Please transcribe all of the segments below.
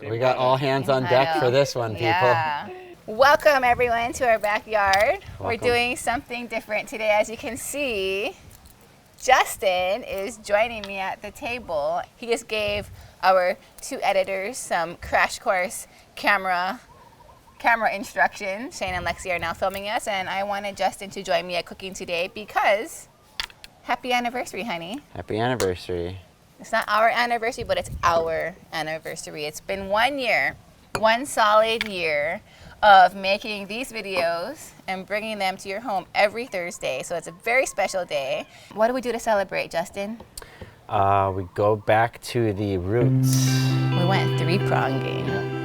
We got all hands on deck for this one, people. Yeah. Welcome everyone to our backyard. Welcome. We're doing something different today. As you can see, Justin is joining me at the table. He just gave our two editors some crash course camera instructions. Shane and Lexi are now filming us, and I wanted Justin to join me at cooking today because happy anniversary, honey. Happy anniversary. It's not our anniversary, but it's our anniversary. It's been 1 year, one solid year of making these videos and bringing them to your home every Thursday. So it's a very special day. What do we do to celebrate, Justin? We go back to the roots. We went three-pronging.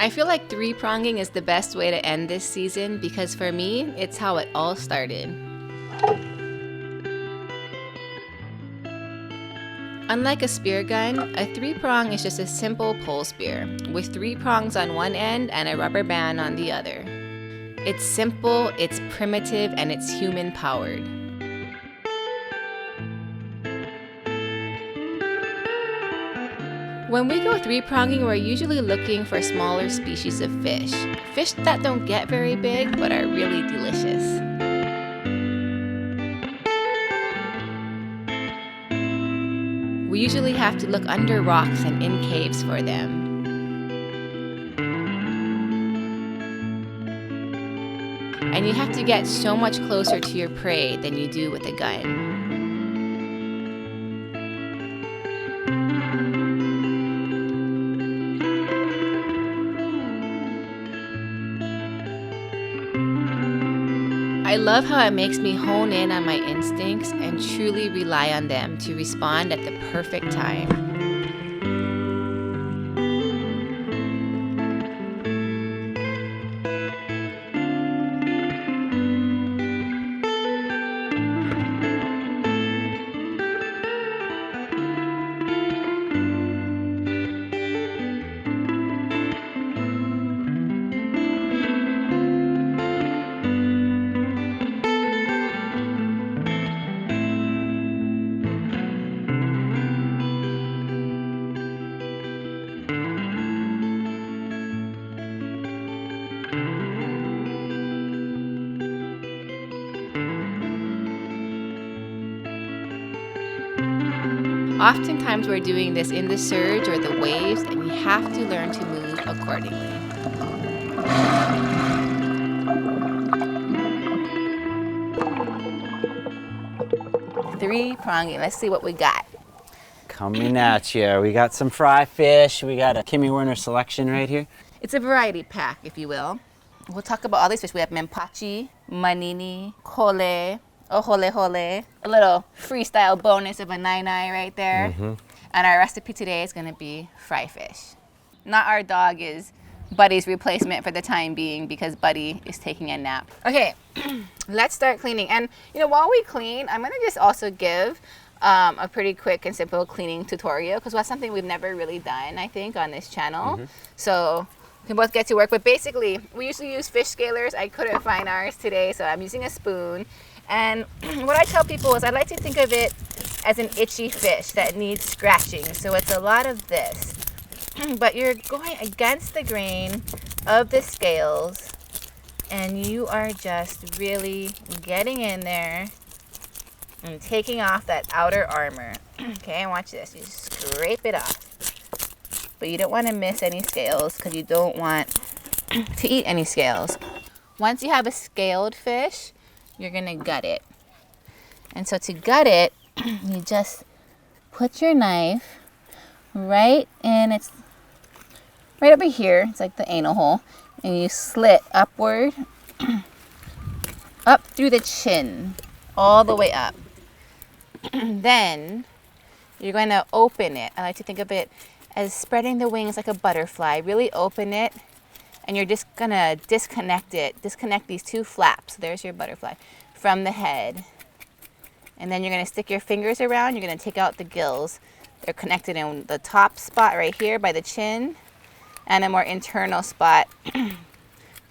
I feel like three-pronging is the best way to end this season because for me, it's how it all started. Unlike a spear gun, a three-prong is just a simple pole spear with 3 prongs on one end and a rubber band on the other. It's simple, it's primitive, and it's human-powered. When we go three-pronging, we're usually looking for smaller species of fish. Fish that don't get very big, but are really delicious. We usually have to look under rocks and in caves for them. And you have to get so much closer to your prey than you do with a gun. I love how it makes me hone in on my instincts and truly rely on them to respond at the perfect time. Oftentimes we're doing this in the surge or the waves, and you have to learn to move accordingly. Three-pronging, let's see what we got. Coming at you. We got some fry fish. We got a Kimi Werner selection right here. It's a variety pack, if you will. We'll talk about all these fish. We have Menpachi, Manini, Kole, Aholehole, a little freestyle bonus of a 9-eye right there. Mm-hmm. And our recipe today is gonna be fry fish. Not our dog is Buddy's replacement for the time being because Buddy is taking a nap. Okay, let's start cleaning. And while we clean, I'm gonna just also give a pretty quick and simple cleaning tutorial because that's something we've never really done, I think, on this channel. Mm-hmm. So we can both get to work. But basically, we usually use fish scalers. I couldn't find ours today, so I'm using a spoon. And what I tell people is I like to think of it as an itchy fish that needs scratching. So it's a lot of this. But you're going against the grain of the scales and you are just really getting in there and taking off that outer armor. Okay, and watch this. You scrape it off. But you don't want to miss any scales because you don't want to eat any scales. Once you have a scaled fish, you're gonna gut it. And so to gut it, you just put your knife right in, it's right over here, it's like the anal hole, and you slit upward, up through the chin, all the way up. Then you're gonna open it. I like to think of it as spreading the wings like a butterfly. Really open it, and you're just gonna disconnect these 2 flaps, there's your butterfly, from the head. And then you're gonna stick your fingers around, you're gonna take out the gills. They're connected in the top spot right here by the chin. and a more internal spot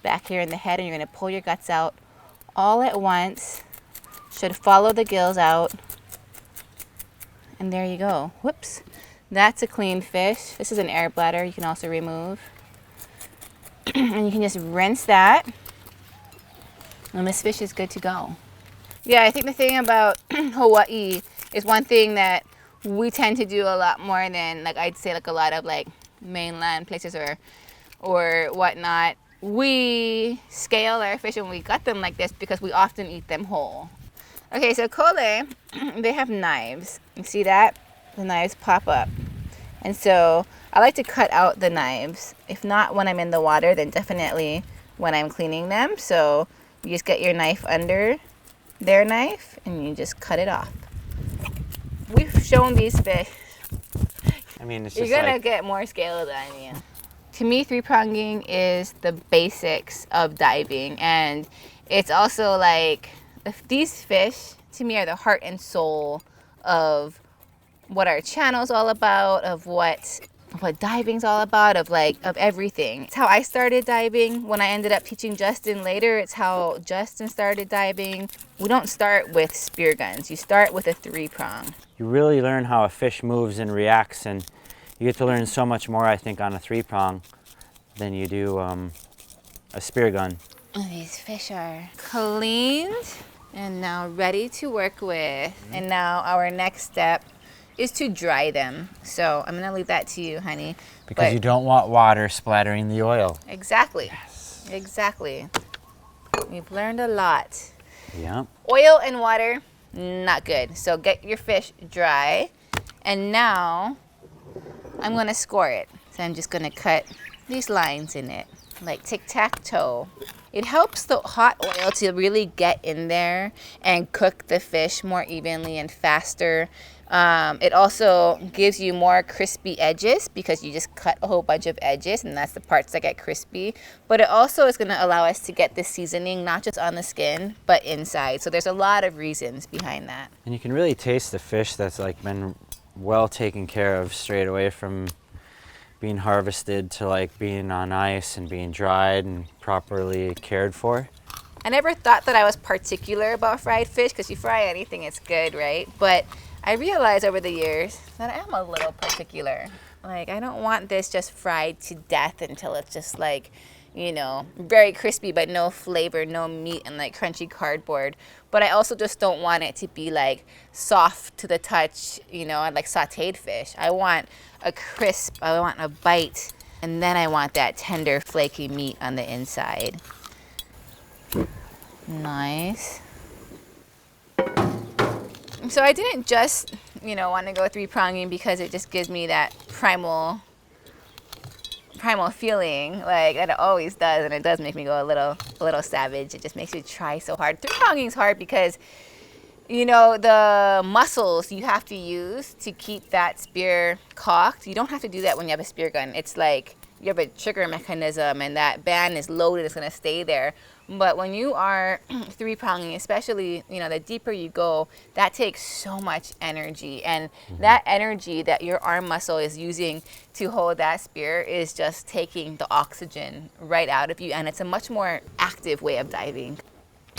back here in the head, and you're going to pull your guts out all at once. Should follow the gills out. And there you go. Whoops. That's a clean fish. This is an air bladder you can also remove. And you can just rinse that. And this fish is good to go. Yeah, I think the thing about Hawaii is one thing that we tend to do a lot more than, like, I'd say, like a lot of like mainland places or whatnot. We scale our fish and we gut them like this because we often eat them whole. Okay, so Kole, they have knives. You see that? The knives pop up. And so I like to cut out the knives. If not when I'm in the water, then definitely when I'm cleaning them. So you just get your knife under their knife and you just cut it off. We've shown these fish. I mean, it's just You're gonna like, get more scale than you. To me, three-pronging is the basics of diving. And it's also like, these fish, to me, are the heart and soul of what our channel's all about, of what diving's all about, of everything. It's how I started diving when I ended up teaching Justin later. It's how Justin started diving. We don't start with spear guns. You start with a three-prong. you really learn how a fish moves and reacts, and you get to learn so much more, I think, on a three-prong than you do a spear gun. These fish are cleaned and now ready to work with. And now our next step is to dry them. So I'm gonna leave that to you, honey. Because you don't want water splattering the oil. Exactly. Yes. Exactly. We've learned a lot. Yeah. Oil and water, not good. So get your fish dry. And now I'm gonna score it. So I'm just gonna cut these lines in it, like tic-tac-toe. It helps the hot oil to really get in there and cook the fish more evenly and faster. It also gives you more crispy edges because you just cut a whole bunch of edges, and that's the parts that get crispy. But it also is going to allow us to get the seasoning not just on the skin but inside. So there's a lot of reasons behind that. And you can really taste the fish that's like been well taken care of straight away from being harvested to like being on ice and being dried and properly cared for. I never thought that I was particular about fried fish because you fry anything, it's good, right? But I realized over the years that I am a little particular. Like, I don't want this just fried to death until it's just like, you know, very crispy but no flavor, no meat, and like crunchy cardboard. But I also just don't want it to be like soft to the touch, you know, and like sauteed fish. I want a crisp, I want a bite, and then I want that tender, flaky meat on the inside. Nice. So I didn't just, you know, want to go three-pronging because it just gives me that primal feeling, like it always does, and it does make me go a little savage. It just makes you try so hard. Three-pronging is hard because, you know, the muscles you have to use to keep that spear cocked, you don't have to do that when you have a spear gun. It's like you have a trigger mechanism and that band is loaded, it's going to stay there. But when you are three-pronging, especially, you know, the deeper you go, that takes so much energy. And that energy that your arm muscle is using to hold that spear is just taking the oxygen right out of you. And it's a much more active way of diving.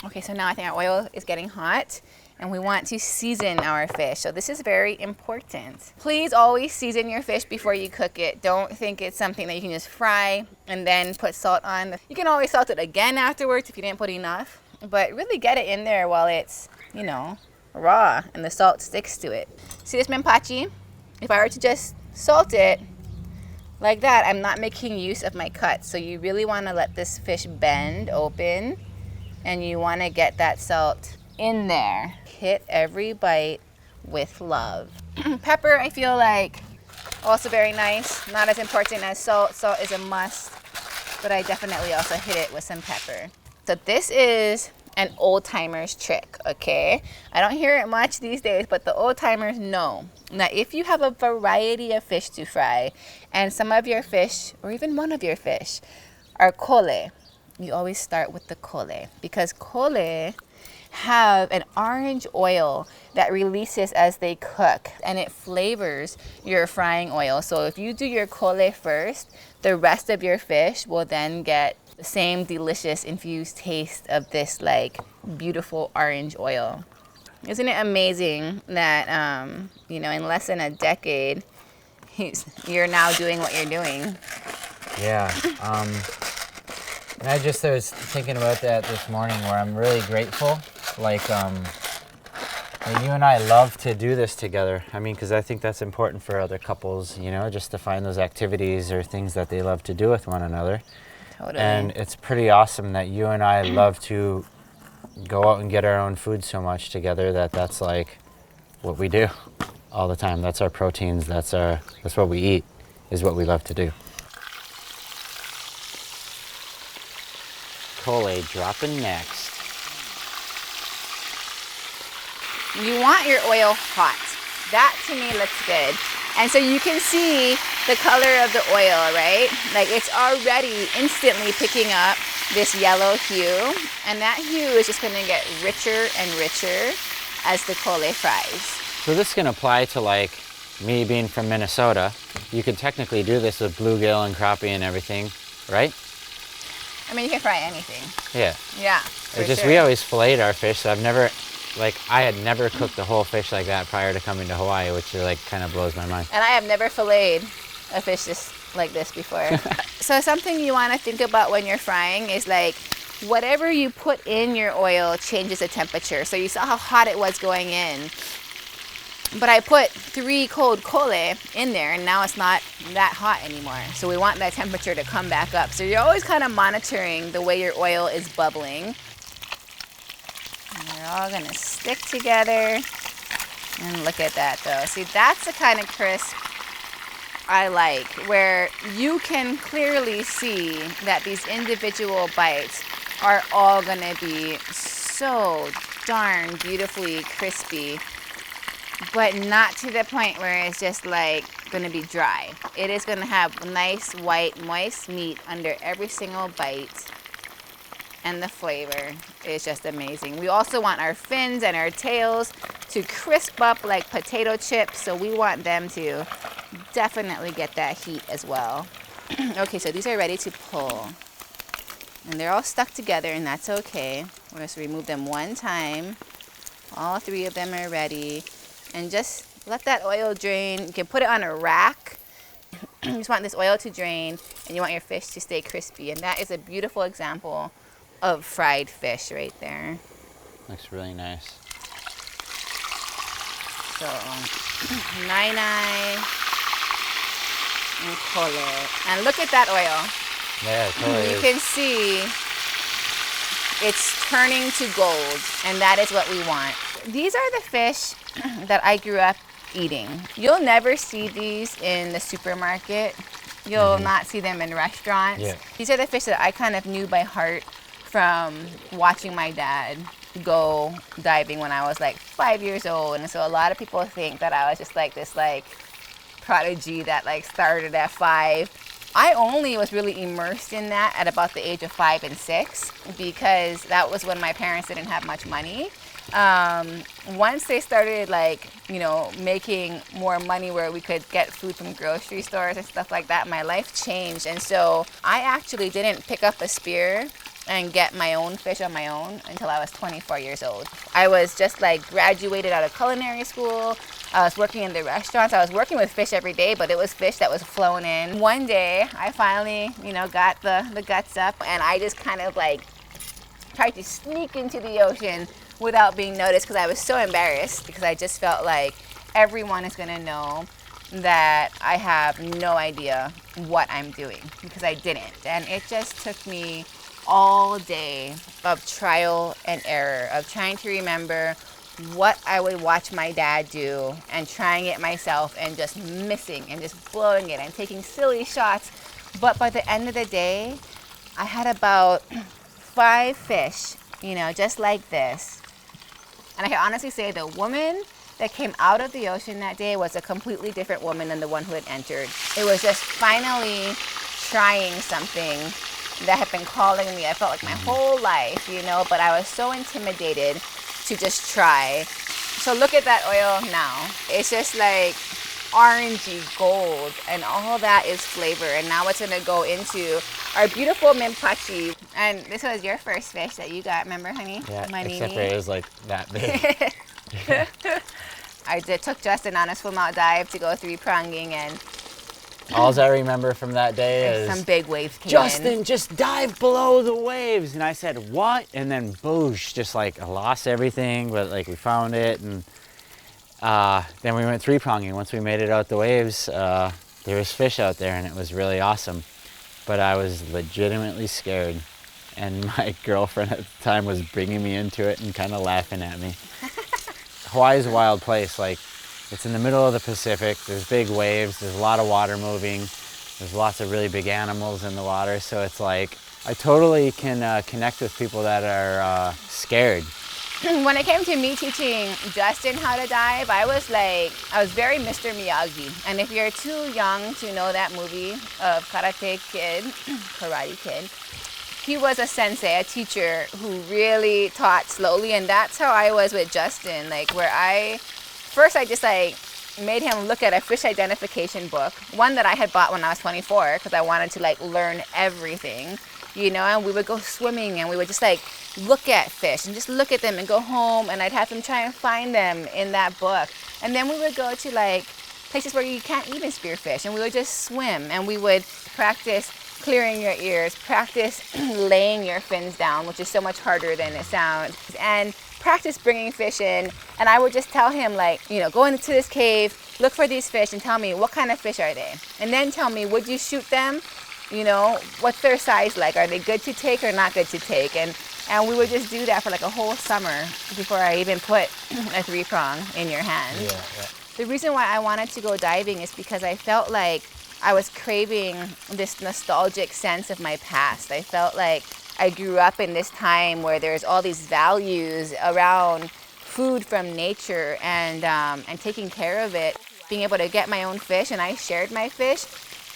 Okay, so now I think our oil is getting hot. And we want to season our fish. So this is very important. Please always season your fish before you cook it. Don't think it's something that you can just fry and then put salt on. You can always salt it again afterwards if you didn't put enough. But really get it in there while it's, you know, raw and the salt sticks to it. See this Menpachi? If I were to just salt it like that, I'm not making use of my cut. So you really want to let this fish bend open and you want to get that salt in there. Hit every bite with love. Pepper, I feel like, also very nice. Not as important as salt. Salt is a must, but I definitely also hit it with some pepper. So this is an old-timer's trick, okay? I don't hear it much these days, but the old-timers know. Now, if you have a variety of fish to fry, and some of your fish, or even one of your fish, are kole, you always start with the kole, because kole have an orange oil that releases as they cook, and it flavors your frying oil. So if you do your kole first, the rest of your fish will then get the same delicious infused taste of this like beautiful orange oil. Isn't it amazing that in less than a decade you're now doing what you're doing? Yeah. And I was thinking about that this morning, where I'm really grateful. Like, you and I love to do this together. I mean, because I think that's important for other couples, just to find those activities or things that they love to do with one another. Totally. And it's pretty awesome that you and I love to go out and get our own food so much together that's like what we do all the time. That's our proteins. That's what we eat, is what we love to do. Kole dropping next. You want your oil hot. That to me looks good. And so you can see the color of the oil, right? Like it's already instantly picking up this yellow hue. And that hue is just gonna get richer and richer as the kole fries. So this can apply to like me being from Minnesota. You could technically do this with bluegill and crappie and everything, right? I mean, you can fry anything. Yeah. Yeah. It's just we always filleted our fish, so I had never cooked a whole fish like that prior to coming to Hawaii, which like kind of blows my mind. And I have never filleted a fish like this before. So something you want to think about when you're frying is like whatever you put in your oil changes the temperature. So you saw how hot it was going in. But I put 3 cold kole in there, and now it's not that hot anymore. So we want that temperature to come back up. So you're always kind of monitoring the way your oil is bubbling. And they're all gonna stick together. And look at that though. See, that's the kind of crisp I like, where you can clearly see that these individual bites are all gonna be so darn beautifully crispy, but not to the point where it's just like gonna be dry. It is gonna have nice, white, moist meat under every single bite. And the flavor is just amazing. We also want our fins and our tails to crisp up like potato chips, so we want them to definitely get that heat as well. Okay, so these are ready to pull. And they're all stuck together, and that's okay. We're going to remove them one time. All 3 of them are ready. And just let that oil drain. You can put it on a rack. You just want this oil to drain, and you want your fish to stay crispy. And that is a beautiful example of fried fish right there. Looks really nice. So, nai and kole. And look at that oil. Yeah, totally. You can see it's turning to gold, and that is what we want. These are the fish that I grew up eating. You'll never see these in the supermarket. You'll not see them in restaurants. Yeah. These are the fish that I kind of knew by heart from watching my dad go diving when I was like 5 years old. And so a lot of people think that I was just like this like prodigy that like started at 5. I only was really immersed in that at about the age of 5 and 6, because that was when my parents didn't have much money. Once they started making more money where we could get food from grocery stores and stuff like that, my life changed. And so I actually didn't pick up a spear and get my own fish on my own until I was 24 years old. I was just like graduated out of culinary school. I was working in the restaurants. I was working with fish every day, but it was fish that was flown in. One day I finally, got the guts up, and I just kind of like tried to sneak into the ocean without being noticed, because I was so embarrassed, because I just felt like everyone is gonna know that I have no idea what I'm doing, because I didn't. And it just took me all day of trial and error, of trying to remember what I would watch my dad do and trying it myself and just missing and just blowing it and taking silly shots. But by the end of the day, I had about 5 fish, just like this. And I can honestly say the woman that came out of the ocean that day was a completely different woman than the one who had entered. It was just finally trying something that had been calling me. I felt like my whole life, but I was so intimidated. to just try. So look at that oil now. It's just like orangey gold, and all that is flavor. And now it's gonna go into our beautiful Menpachi. And this was your first fish that you got, remember, honey? Yeah, Manini. except for it was like that big. I took Justin on a swim out dive to go 3 pronging, and All I remember from that day is some big waves came in. Justin, just dive below the waves. And I said, what? And then boosh, just like I lost everything, but like we found it. And then we went 3 pronging. Once we made it out the waves, there was fish out there, and it was really awesome. But I was legitimately scared. And my girlfriend at the time was bringing me into it and kind of laughing at me. Hawaii's a wild place. Like, it's in the middle of the Pacific. There's big waves. There's a lot of water moving. There's lots of really big animals in the water. So it's like, I totally can connect with people that are scared. When it came to me teaching Justin how to dive, I was very Mr. Miyagi. And if you're too young to know that movie of Karate Kid, he was a sensei, a teacher who really taught slowly. And that's how I was with Justin. Like, where I just like made him look at a fish identification book, one that I had bought when I was 24, because I wanted to like learn everything, you know. And we would go swimming, and we would just like look at fish and just look at them and go home, and I'd have him try and find them in that book. And then we would go to like places where you can't even spear fish, and we would just swim, and we would practice clearing your ears, practice laying your fins down, which is so much harder than it sounds, and practice bringing fish in. And I would just tell him, like, you know, go into this cave, look for these fish, and tell me what kind of fish are they, and then tell me, would you shoot them? You know, what's their size like? Are they good to take or not good to take? And we would just do that for like a whole summer before I even put a 3 prong in your hand. Yeah. The reason why I wanted to go diving is because I felt like I was craving this nostalgic sense of my past. I felt like I grew up in this time where there's all these values around food from nature and taking care of it, being able to get my own fish, and I shared my fish.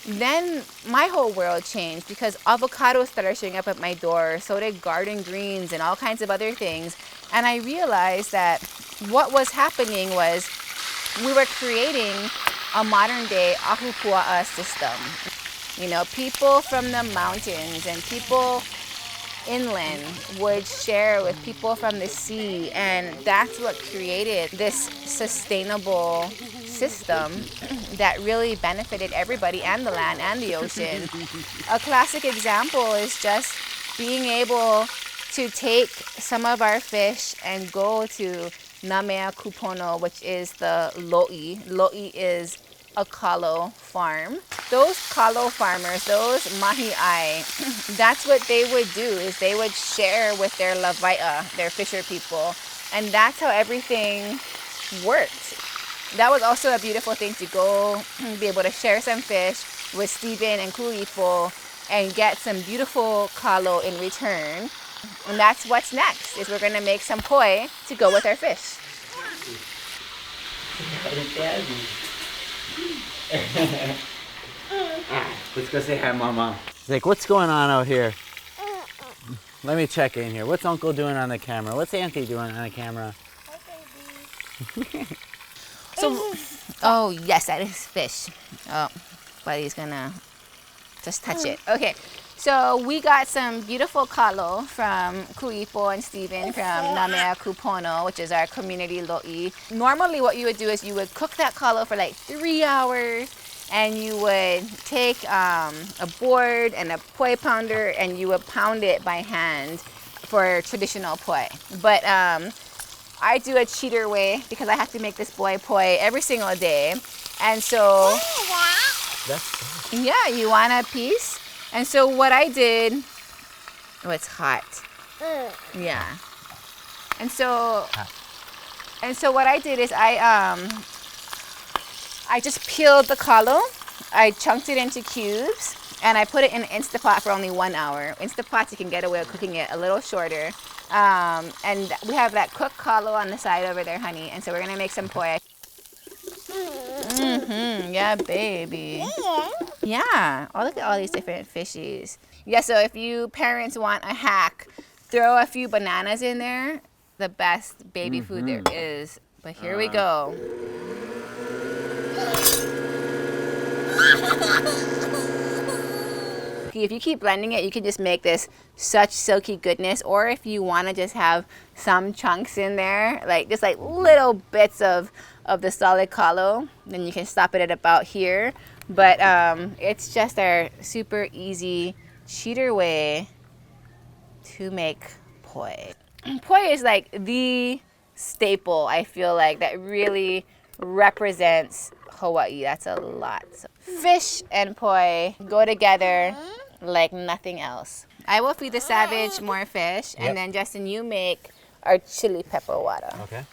Then my whole world changed because avocados started showing up at my door, so did garden greens and all kinds of other things. And I realized that what was happening was we were creating a modern day ahupua'a system. You know, people from the mountains and people inland would share with people from the sea, and that's what created this sustainable system that really benefited everybody, and the land and the ocean. A classic example is just being able to take some of our fish and go to Namea Kupono, which is the lo'i. Lo'i is a kalo farm. Those kalo farmers, those mahi'ai, that's what they would do, is they would share with their lawai'a, their fisher people, and that's how everything worked. That was also a beautiful thing, to go be able to share some fish with Steven and Kuipo and get some beautiful kalo in return. And that's what's next, is we're gonna make some poi to go with our fish. Let's go say hi, Mama. He's like, what's going on out here? Let me check in here. What's Uncle doing on the camera? What's Auntie doing on the camera? So, oh yes, that is fish. Oh, Buddy's gonna just touch it. Okay, so we got some beautiful kalo from Kuipo and Steven from Namea Kupono, which is our community lo'i. Normally what you would do is you would cook that kalo for like 3 hours, and you would take a board and a poi pounder, and you would pound it by hand for traditional poi. But I do a cheater way because I have to make this poi every single day. And so, yeah, you want a piece? And so what I did, oh, it's hot. Yeah. And so what I did is I just peeled the kalo, I chunked it into cubes, and I put it in an Instapot for only 1 hour. Instapots, you can get away with cooking it a little shorter. And we have that cooked kalo on the side over there, honey. And so we're gonna make some poi. Yeah, baby. Yeah. Oh, look at all these different fishies. Yeah, so if you parents want a hack, throw a few bananas in there the best baby food there is. But here we go. If you keep blending it, you can just make this such silky goodness. Or if you want to just have some chunks in there, like just like little bits of the solid kalo, then you can stop it at about here. But it's just our super easy cheater way to make poi. Poi is like the staple, I feel like, that really represents Hawaii. That's a lot. So, fish and poi go together like nothing else. I will feed the Savage more fish, and then Justin, you make our chili pepper water. Okay.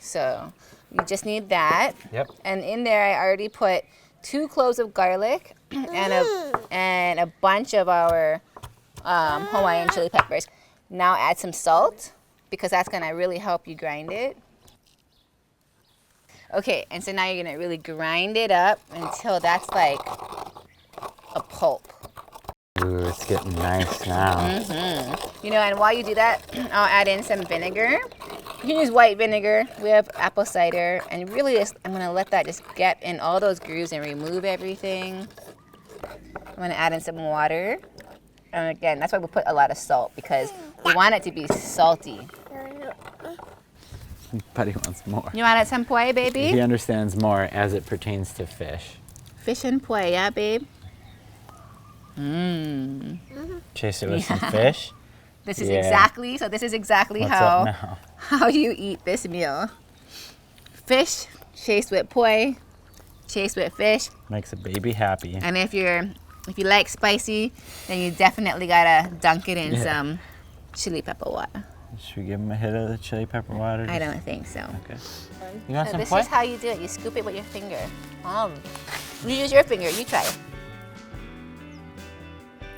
So you just need that. Yep. And in there, I already put 2 cloves of garlic and a bunch of our Hawaiian chili peppers. Now add some salt, because that's gonna really help you grind it. Okay, and so now you're gonna really grind it up until that's like a pulp. Ooh, it's getting nice now. You know, and while you do that, I'll add in some vinegar. You can use white vinegar. We have apple cider, and really just, I'm gonna let that just get in all those grooves and remove everything. I'm gonna add in some water. And again, that's why we put a lot of salt, because we want it to be salty. Buddy wants more. You want some poi, baby? He understands more as it pertains to fish. Fish and poi, yeah, babe? Chase it with some fish. This is exactly What's how up now? how you eat this meal. Fish chased with poi, chased with fish. Makes a baby happy. And if you like spicy, then you definitely gotta dunk it in some chili pepper water. Should we give him a hit of the chili pepper water? I don't think so. Okay. You want So some this poi? is how you do it. You scoop it with your finger. You use your finger. You try.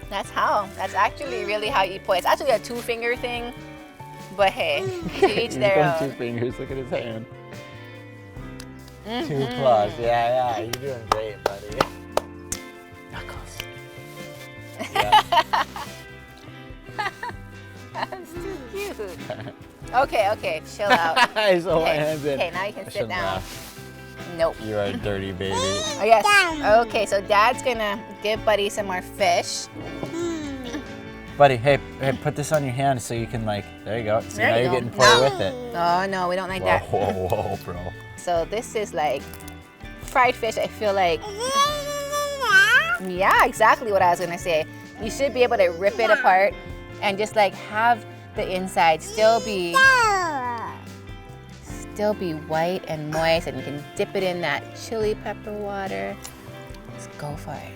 That's actually really how you eat poi. It's actually a 2-finger thing, but hey, to each their own. 2 fingers. Look at his hand. 2 claws. Yeah. You're doing great, buddy. Knuckles. Yeah. That's too cute. Okay, chill out. I saw my hands in. Okay, now you can sit down. Nope. You are a dirty baby. Oh, yes. Okay, so Dad's gonna give Buddy some more fish. Buddy, hey, put this on your hand so you can there you go. So There now you you're go. getting poi with it. Oh, no, we don't like that. Whoa, bro. So this is like fried fish, I feel like. Yeah, exactly what I was gonna say. You should be able to rip it apart and just have the inside still be white and moist, and you can dip it in that chili pepper water. Let's go for it.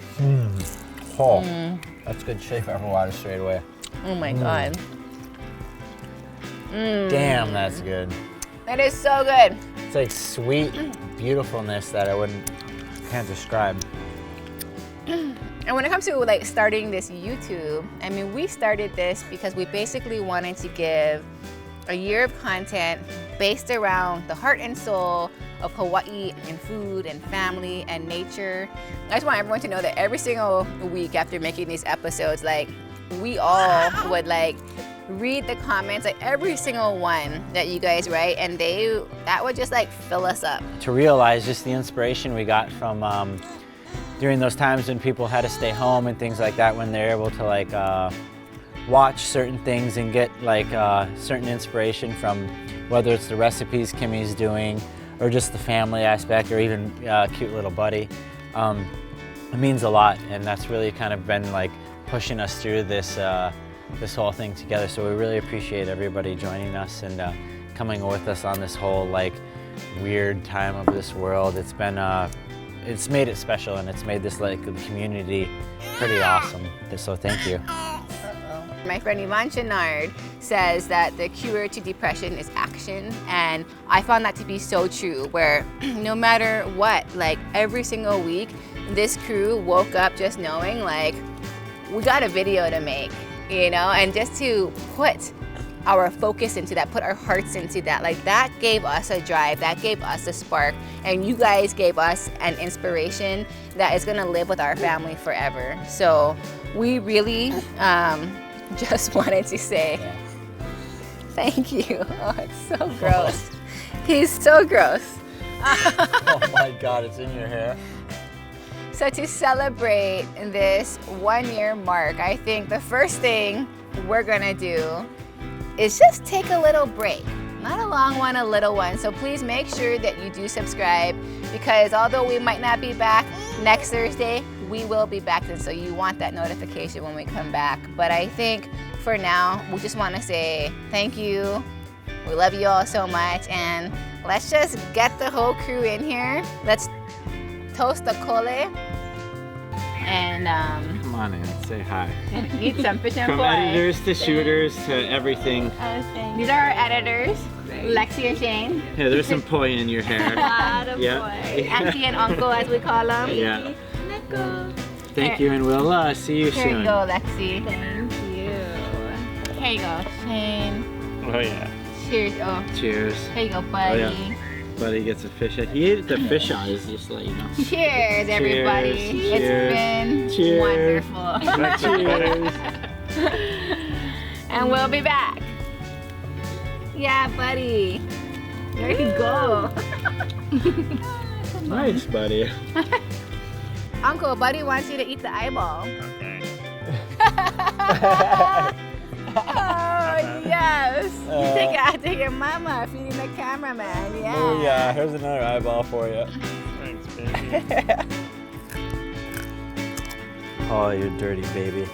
That's good chili pepper water straight away. Oh my God. Damn, that's good. That is so good. It's like sweet beautifulness that can't describe. And when it comes to starting this YouTube, I mean, we started this because we basically wanted to give a year of content based around the heart and soul of Hawaii and food and family and nature. I just want everyone to know that every single week after making these episodes, we all would read the comments, every single one that you guys write, and that would just fill us up. To realize just the inspiration we got from during those times when people had to stay home and things like that, when they're able to watch certain things and get certain inspiration from whether it's the recipes Kimi's doing or just the family aspect or even cute little Buddy. It means a lot, and that's really kind of been pushing us through this this whole thing together. So we really appreciate everybody joining us and coming with us on this whole weird time of this world. It's been it's made it special, and it's made this community pretty awesome. So thank you. My friend Yvonne Chenard says that the cure to depression is action, and I found that to be so true, where no matter what, every single week, this crew woke up just knowing we got a video to make, and just to put our focus into that, put our hearts into that, that gave us a drive, that gave us a spark, and you guys gave us an inspiration that is gonna live with our family forever. So we really just wanted to say Thank you. Oh, it's so gross. He's so gross. Oh my God, it's in your hair. So to celebrate this 1 year mark, I think the first thing we're gonna do is just take a little break. Not a long one, a little one. So please make sure that you do subscribe, because although we might not be back next Thursday, we will be back then. So you want that notification when we come back. But I think for now, we just wanna say thank you. We love you all so much, and let's just get the whole crew in here. Let's toast the Kole and Come on in, say hi. eat some fish and From boy. editors to shooters to everything. These are our editors, Lexi and Shane. Yeah, there's some poi in your hair. A lot of Yeah. boy. Auntie and uncle, as we call them. Yeah. Thank you, and we'll see you Here soon. you go, Lexi. Thank you. Here you go, Shane. Oh yeah. Cheers. Oh, Cheers. here you go, buddy. Oh, yeah. Buddy gets a fish eye. He ate the fish eyes, just to let you know. Cheers, everybody. Cheers. It's been Cheers. wonderful. Cheers. And we'll be back. Yeah, buddy. There you go. Nice, buddy. Uncle, buddy wants you to eat the eyeball. Okay. Oh, yes. You take it out to your mama, feeding the cameraman. Yeah. Oh yeah, here's another eyeball for you. Thanks, baby. Oh, you dirty baby.